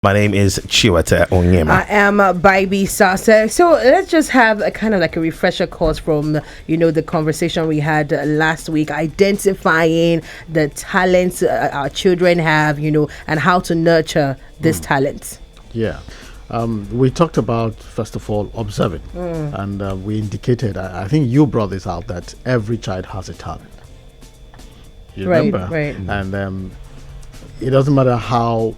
My name is Chiwata Onyema. I am Baibi Sasa. So let's just have a kind of like a refresher course from, the conversation we had last week, identifying the talents our children have, and how to nurture this talent. Yeah. We talked about, first of all, observing. And we indicated, I think you brought this out, that every child has a talent. You remember? Right. And it doesn't matter how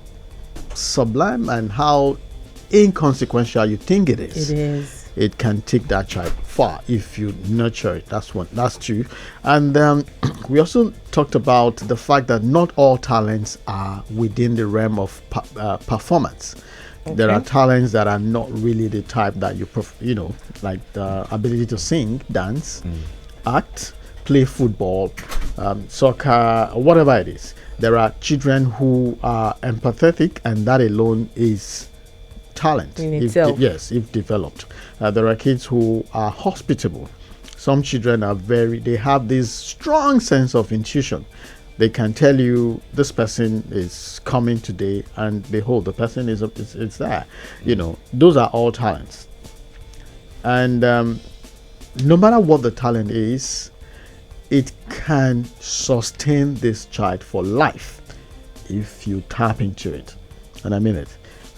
sublime and how inconsequential you think it is. It can take that child far if you nurture it. That's true. And we also talked about the fact that not all talents are within the realm of performance. Okay. There are talents that are not really the type that like the ability to sing, dance, act, play football, soccer, whatever it is. There are children who are empathetic, and that alone is talent in itself. If developed. There are kids who are hospitable. Some children they have this strong sense of intuition. They can tell you this person is coming today, and behold, the person is there. Those are all talents. And no matter what the talent is, it can sustain this child for life if you tap into it. And I mean it.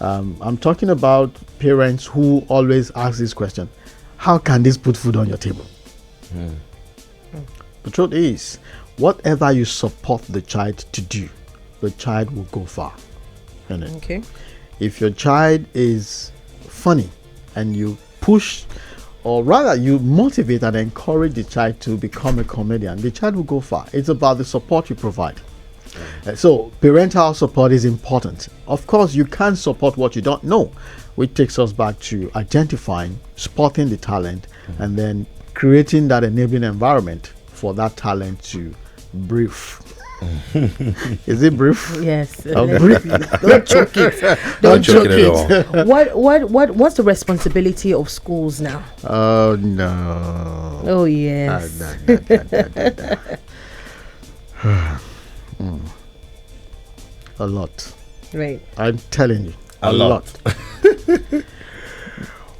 I'm talking about parents who always ask this question: how can this put food on your table? The truth is, whatever you support the child to do, the child will go far. Okay. If your child is funny and you push, or rather you motivate and encourage the child to become a comedian, the child will go far. It's about the support you provide. So parental support is important. Of course, you can't support what you don't know, which takes us back to identifying, spotting the talent, and then creating that enabling environment for that talent to breathe. Is it brief? Yes. Brief. Don't choke it. Don't choke it at all. What's the responsibility of schools now? Oh no. Oh yes. A lot. Right. I'm telling you. A lot.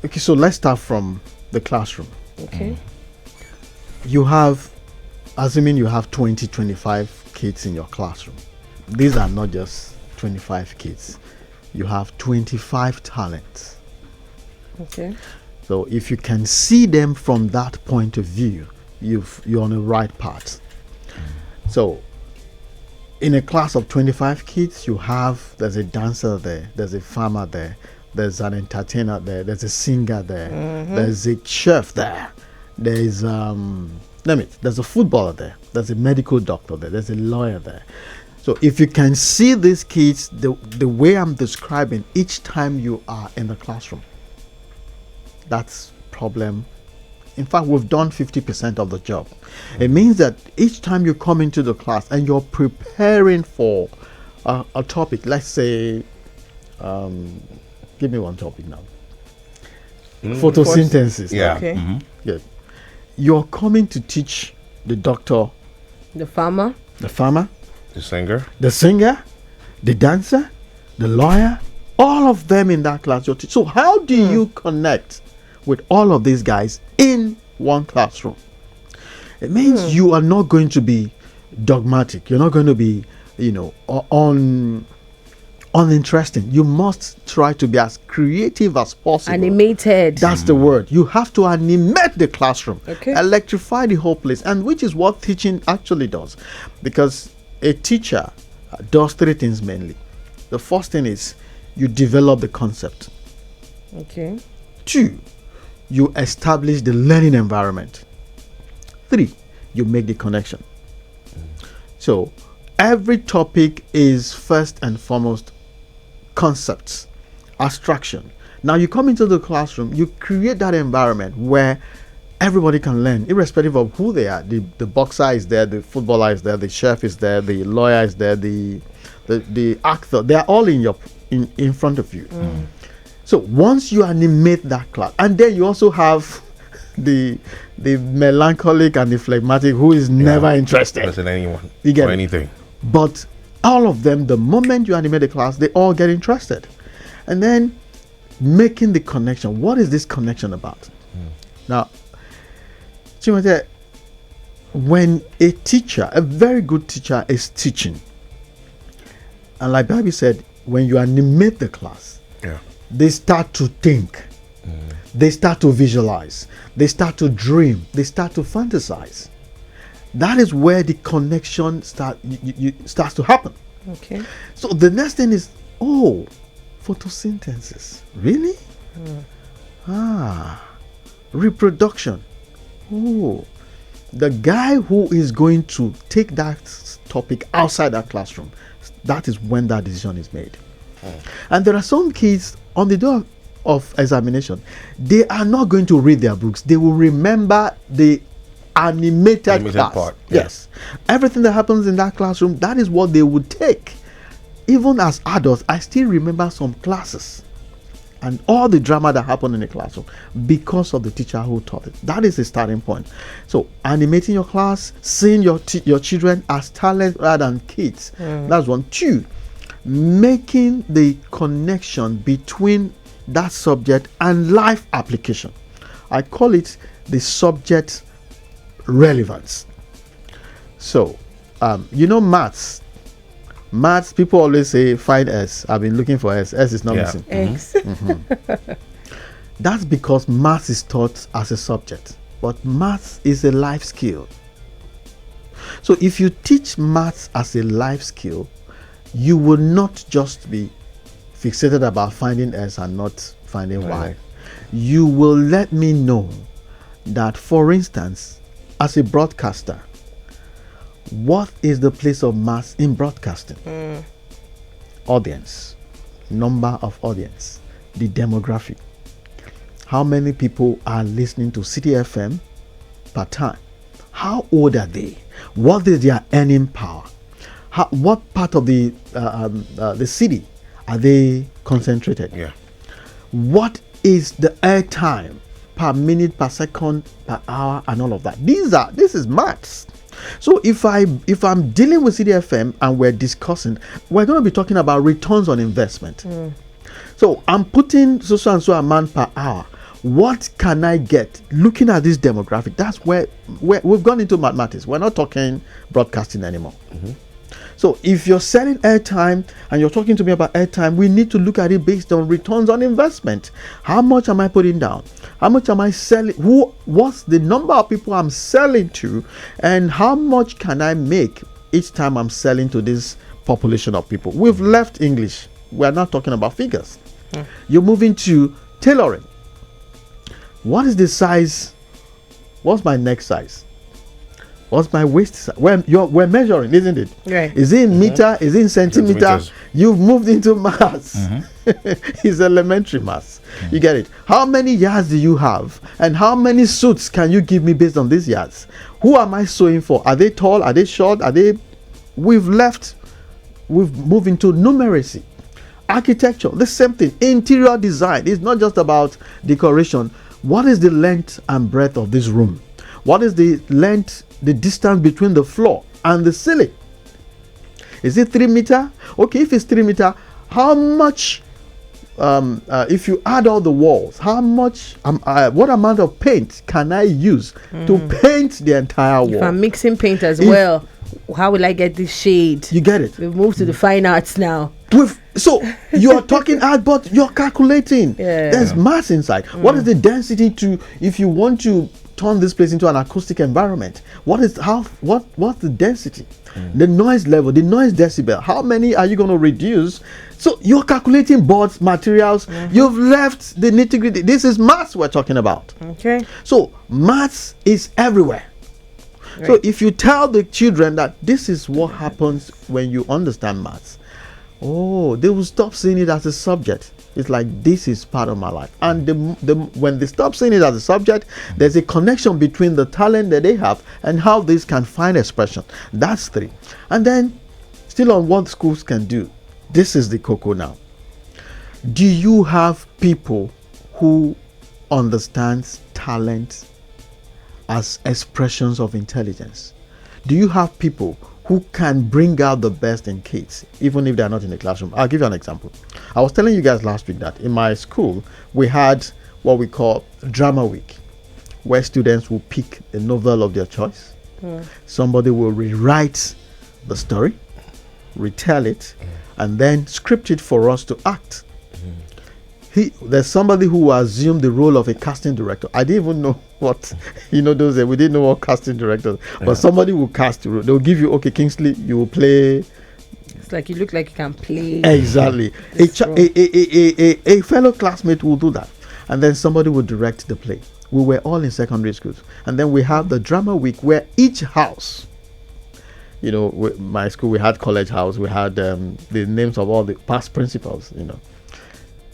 Okay, so let's start from the classroom. Okay. You have, assuming you have 20, 25 kids in your classroom. These are not just 25 kids. You have 25 talents. Okay. So if you can see them from that point of view, you're on the right path. So in a class of 25 kids, there's a dancer there, there's a farmer there, there's an entertainer there, there's a singer there, there's a chef there, there's there's a footballer there, there's a medical doctor there, there's a lawyer there. So if you can see these kids the way I'm describing each time you are in the classroom, that's problem. In fact, we've done 50% of the job. It means that each time you come into the class and you're preparing for a topic, let's say, give me one topic now. Photosynthesis. Yeah. Okay. Yeah. You're coming to teach the doctor, The farmer. The singer. the singer, the dancer, the lawyer, all of them in that class. So how do you connect with all of these guys in one classroom? It means you are not going to be dogmatic. You're not going to be, uninteresting. You must try to be as creative as possible. Animated. That's the word. You have to animate the classroom, Okay. electrify the whole place, and which is what teaching actually does. Because a teacher does three things mainly. The first thing is you develop the concept. Okay. 2, you establish the learning environment. 3, you make the connection. So every topic is first and foremost concepts, abstraction. Now you come into the classroom, you create that environment where everybody can learn, irrespective of who they are. The boxer is there, the footballer is there, the chef is there, the lawyer is there, the actor. They are all in front of you. So once you animate that class, and then you also have the melancholic and the phlegmatic who is never interested. Listen to anyone You get or it? anything. But all of them, the moment you animate the class, they all get interested. And then making the connection. What is this connection about? Now, Chimate, when a teacher, a very good teacher, is teaching, and like Baby said, when you animate the class, they start to think, they start to visualize, they start to dream, they start to fantasize. That is where the connection starts to happen. Okay. So the next thing is, photosynthesis. Really? Reproduction. The guy who is going to take that topic outside that classroom, that is when that decision is made. And there are some kids on the day of examination, they are not going to read their books. They will remember the animated class. Part. Yes. Everything that happens in that classroom, that is what they would take. Even as adults, I still remember some classes and all the drama that happened in the classroom because of the teacher who taught it. That is the starting point. So animating your class, seeing your children as talent rather than kids. That's one. Two, making the connection between that subject and life application. I call it the subject relevance. So, maths. Maths, people always say find S. I've been looking for S. S is not missing. X. That's because maths is taught as a subject, but maths is a life skill. So if you teach maths as a life skill, you will not just be fixated about finding S and not finding Y. You will let me know that, for instance, as a broadcaster, what is the place of maths in broadcasting? Audience, number of audience, the demographic. How many people are listening to City FM per time? How old are they? What is their earning power? What part of the city are they concentrated? What is the airtime per minute, per second, per hour, and all of that? This is maths. So if I'm dealing with CDFM and we're discussing, we're going to be talking about returns on investment. So I'm putting so and so amount per hour. What can I get? Looking at this demographic, that's where we've gone into mathematics. We're not talking broadcasting anymore. So if you're selling airtime and you're talking to me about airtime, we need to look at it based on returns on investment. How much am I putting down? How much am I selling? What's the number of people I'm selling to? And how much can I make each time I'm selling to this population of people? We've left English. We're not talking about figures. You're moving to tailoring. What is the size? What's my neck size? What's my waist size? We're measuring, isn't it? Right. Is it in meter? Is it in centimeter? Centimeters. You've moved into maths. It's elementary maths. You get it? How many yards do you have? And how many suits can you give me based on these yards? Who am I sewing for? Are they tall? Are they short? We've moved into numeracy. Architecture, the same thing. Interior design. It's not just about decoration. What is the length and breadth of this room? What is the length, the distance between the floor and the ceiling? Is it 3 meters? Okay, if it's 3 meters, how much, if you add all the walls, how much, what amount of paint can I use to paint the entire wall? If I'm mixing paint as well, how will I get this shade? You get it? We've moved to the fine arts now. So you are talking art, but you're calculating. There's mass inside. What is the density if you want to turn this place into an acoustic environment? What's the density? The noise level, the noise decibel. How many are you going to reduce? So you're calculating boards, materials. You've left the nitty-gritty. This is maths we're talking about. Okay. So maths is everywhere. Right. So if you tell the children that this is what happens when you understand maths, they will stop seeing it as a subject. It's like, this is part of my life. And when they stop seeing it as a subject, there's a connection between the talent that they have and how this can find expression. That's 3. And then, still on what schools can do. This is the cocoa now. Do you have people who understands talent as expressions of intelligence? Do you have people who can bring out the best in kids, even if they're not in the classroom? I'll give you an example. I was telling you guys last week that in my school we had what we call drama week, where students will pick a novel of their choice. Somebody will rewrite the story, retell it, and then script it for us to act. There's somebody who assumed the role of a casting director. I didn't even know what, we didn't know what casting directors, but somebody will cast the role. They'll give you, okay, Kingsley, you will play. It's like you look like you can play. Exactly. A fellow classmate will do that. And then somebody will direct the play. We were all in secondary schools. And then we have the drama week where each house, my school, we had college house. We had the names of all the past principals,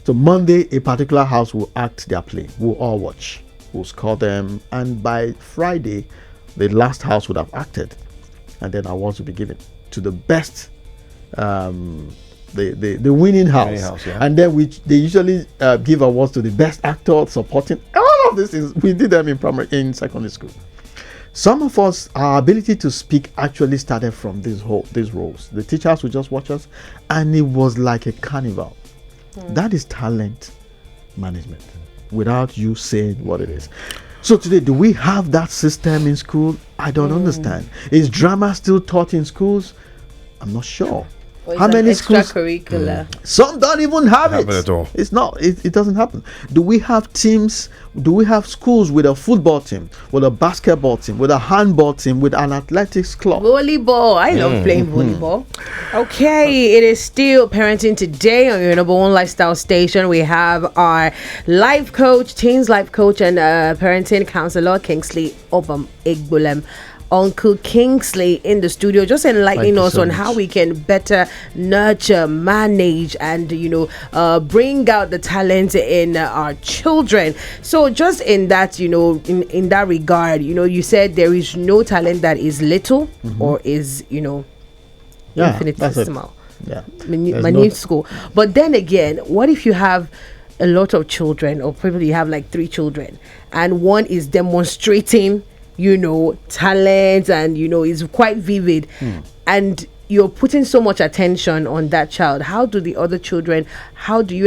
So Monday, a particular house will act their play. We'll all watch. We'll score them. And by Friday, the last house would have acted. And then awards will be given to the best, the winning house. Yeah. And then they usually give awards to the best actor, supporting. All of these things, we did them in secondary school. Some of us, our ability to speak actually started from these roles. The teachers would just watch us, and it was like a carnival. That is talent management without you saying what it is. So today, do we have that system in school? I don't understand. Is drama still taught in schools? I'm not sure. How many schools? Extracurricular. Some don't even have it. At all. It's not. It doesn't happen. Do we have teams? Do we have schools with a football team, with a basketball team, with a handball team, with an athletics club? Volleyball. I love playing volleyball. Okay, it is still Parenting Today on your number one lifestyle station. We have our life coach, teens life coach, and parenting counselor, Kingsley Obam Egbulem. Uncle Kingsley in the studio, just enlightening us on how we can better nurture, manage, and bring out the talent in our children. So just in that, in that regard, you said there is no talent that is little or is infinitesimal. Minuscule. But then again, what if you have a lot of children, or probably you have like 3 children, and one is demonstrating talent and is quite vivid, and you're putting so much attention on that child? How do you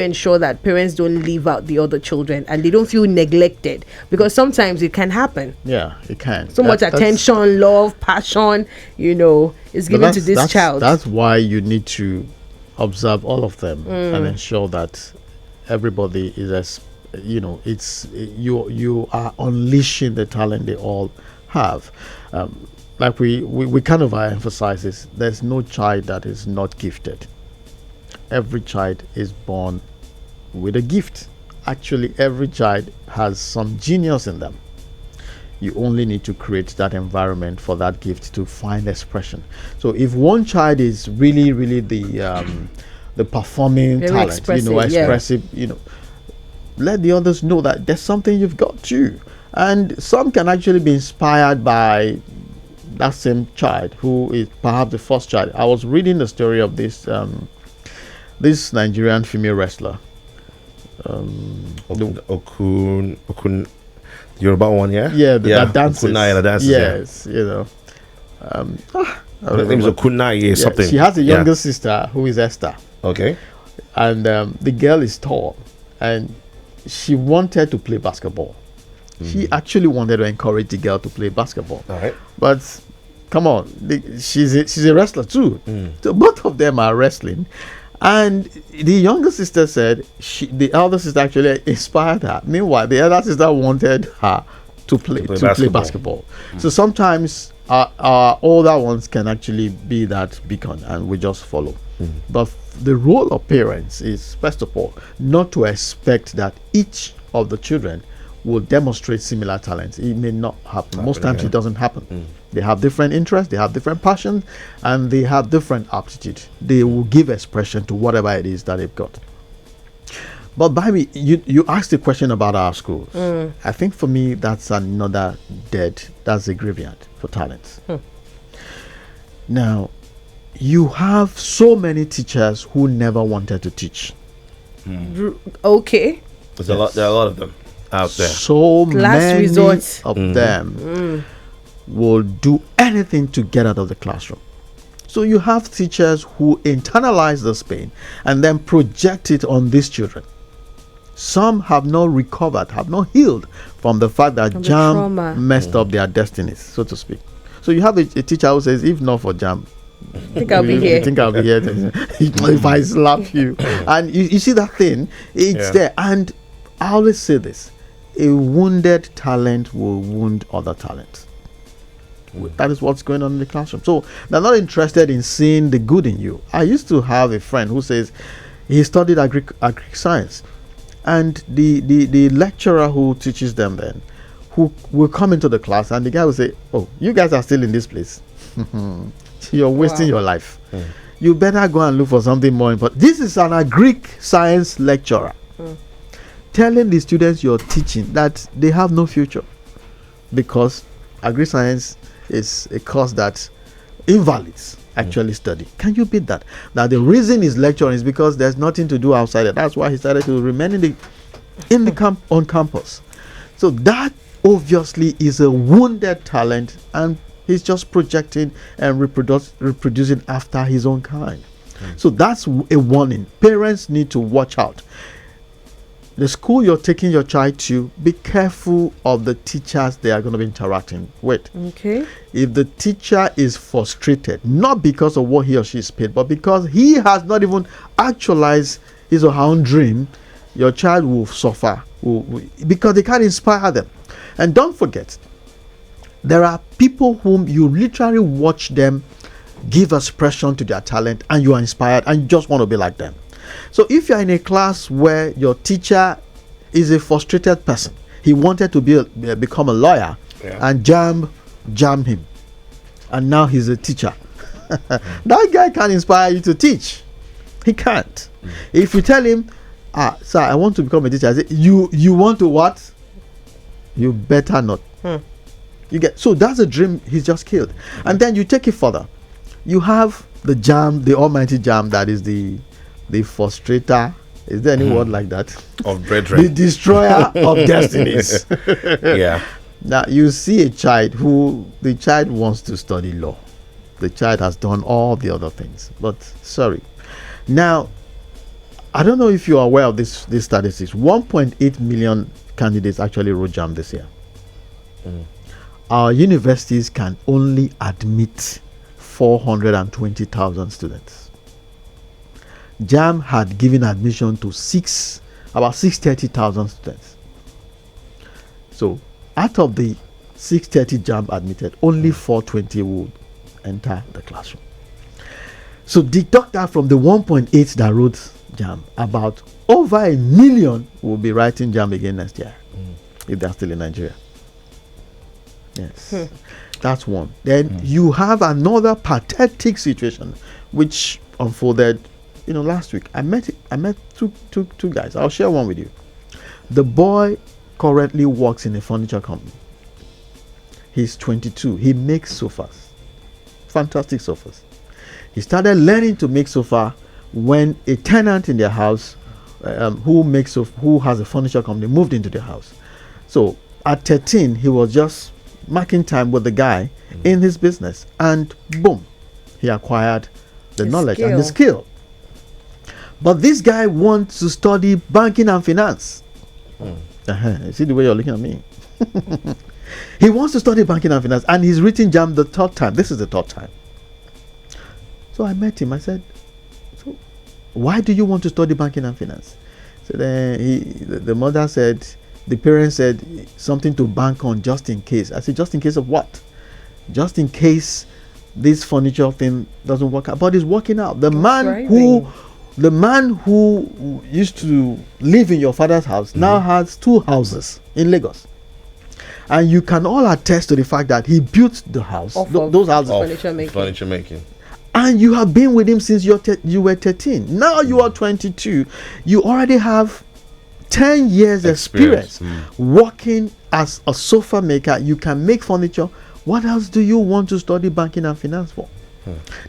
ensure that parents don't leave out the other children and they don't feel neglected? Because sometimes it can happen. Yeah, it can. Much attention, love, passion, is given to this child. That's why you need to observe all of them and ensure that everybody is you are unleashing the talent they all have. Like we kind of emphasize this, there's no child that is not gifted. Every child is born with a gift. Actually, every child has some genius in them. You only need to create that environment for that gift to find expression. So if one child is really the performing very talent, expressive, let the others know that there's something you've got too. And some can actually be inspired by that same child who is perhaps the first child. I was reading the story of this Nigerian female wrestler. Okun Yoruba one, yeah? Yeah, that dances. Okunaya, the dances, yes, her name is Okunaya something. She has a younger sister who is Esther. Okay. And the girl is tall, and she wanted to play basketball. She actually wanted to encourage the girl to play basketball. All right. But come on, she's a wrestler too. So both of them are wrestling. And the younger sister said the elder sister actually inspired her. Meanwhile, the elder sister wanted her to play basketball. So sometimes our older ones can actually be that beacon, and we just follow. But the role of parents is, first of all, not to expect that each of the children will demonstrate similar talents. It may not happen. Most times it doesn't happen. They have different interests, they have different passions, and they have different aptitude. They will give expression to whatever it is that they've got. But by me, you asked the question about our schools. I think for me, that's another that's a graveyard for talents. Now, you have so many teachers who never wanted to teach. Okay. There are a lot of them out there. So Last many resort. of them will do anything to get out of the classroom. So you have teachers who internalize this pain and then project it on these children. Some have not recovered, have not healed from the fact that From the JAM trauma. messed up their destinies, so to speak. So you have a teacher who says, if not for JAM, I think I'll be you here. think I'll be here if I slap you. And you see that thing, it's Yeah. there. And I always say this: a wounded talent will wound other talents. That is what's going on in the classroom. So they're not interested in seeing the good in you. I used to have a friend who says he studied agri science, and the lecturer who teaches them then, who will come into the class, and the guy will say, "Oh, you guys are still in this place. You're wasting your life. You better go and look for something more important." This is an agri science lecturer telling the students you're teaching that they have no future, because agri science is a course that invalids actually study. Can you beat that? Now the reason he's lecturing is because there's nothing to do outside it. That's why he started to remain in the camp on campus. So that obviously is a wounded talent, and he's just projecting and reproducing after his own kind. So that's a warning. Parents need to watch out. The school you're taking your child to, be careful of the teachers they are going to be interacting with. Okay. If the teacher is frustrated, not because of what he or she is paid, but because he has not even actualized his or her own dream, your child will suffer because they can't inspire them. And don't forget, there are people whom you literally watch them give expression to their talent, and you are inspired and you just want to be like them. So if you're in a class where your teacher is a frustrated person, he wanted to become a lawyer, and jammed him, and now he's a teacher. That guy can't inspire you to teach. He can't. If you tell him, sir, I want to become a teacher, I say, you want to what? You better not. You get, so that's a dream he's just killed. And then you take it further. You have the JAM, the almighty JAM, that is the frustrator. Is there any word like that? Of brethren. The destroyer of destinies. Yeah. Now you see a child the child wants to study law. The child has done all the other things, but sorry. Now, I don't know if you are aware of this statistics. 1.8 million candidates actually wrote JAM this year. Our universities can only admit 420,000 students. JAM had given admission to about 630,000 students. So out of the 630 JAM admitted, only 420 would enter the classroom. So deduct that from the 1.8 that wrote JAM, about over 1 million will be writing JAM again next year, if they're still in Nigeria. Yes, that's one. Then you have another pathetic situation which unfolded, last week. I met two guys. I'll share one with you. The boy currently works in a furniture company. He's 22. He makes sofas, fantastic sofas. He started learning to make sofa when a tenant in their house, who has a furniture company, moved into their house. So at 13, he was just marking time with the guy in his business, and boom, he acquired the knowledge and the skill. But this guy wants to study banking and finance. See the way you're looking at me. He wants to study banking and finance, and he's written JAM the third time. This is the third time. So I met him. I said, "So, why do you want to study banking and finance?" So then the mother said, the parents said something to bank on just in case. I said, just in case of what? Just in case this furniture thing doesn't work out. But it's working out. The man who used to live in your father's house now has 2 houses in Lagos. And you can all attest to the fact that he built the house, those houses. Furniture making. And you have been with him since you were 13. Now you are 22. You already have 10 years experience working as a sofa maker. You can make furniture. What else do you want to study banking and finance for?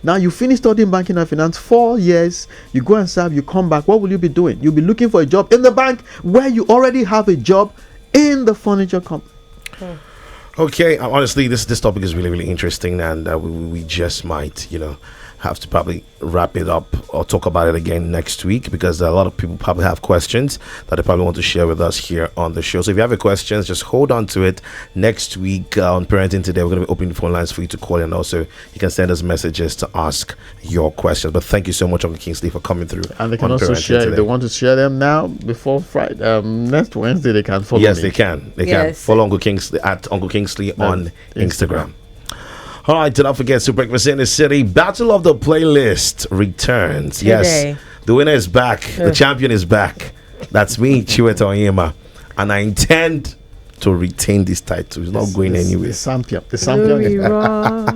Now you finish studying banking and finance, 4 years, you go and serve, you come back. What will you be doing? You'll be looking for a job in the bank where you already have a job in the furniture company. Okay, honestly, this topic is really, really interesting, and we just might, have to probably wrap it up or talk about it again next week, because a lot of people probably have questions that they probably want to share with us here on the show. So if you have any questions, just hold on to it. Next week on Parenting Today, we're going to be opening the phone lines for you to call, and also you can send us messages to ask your questions. But thank you so much, Uncle Kingsley, for coming through. And they can on also Parenting share, Today. if they want to share them now before Friday, next Wednesday, they can follow Yes, me. they can. They can Yes. follow Uncle Kingsley at Uncle Kingsley on Instagram. All right, do not forget to Breakfast in the City. Battle of the Playlist returns. Yes, Today. the winner is back. The champion is back. That's me, Chiwetel Onyema, and I intend to retain this title. It's not going anywhere. The champion. The champion. Glory, Rob.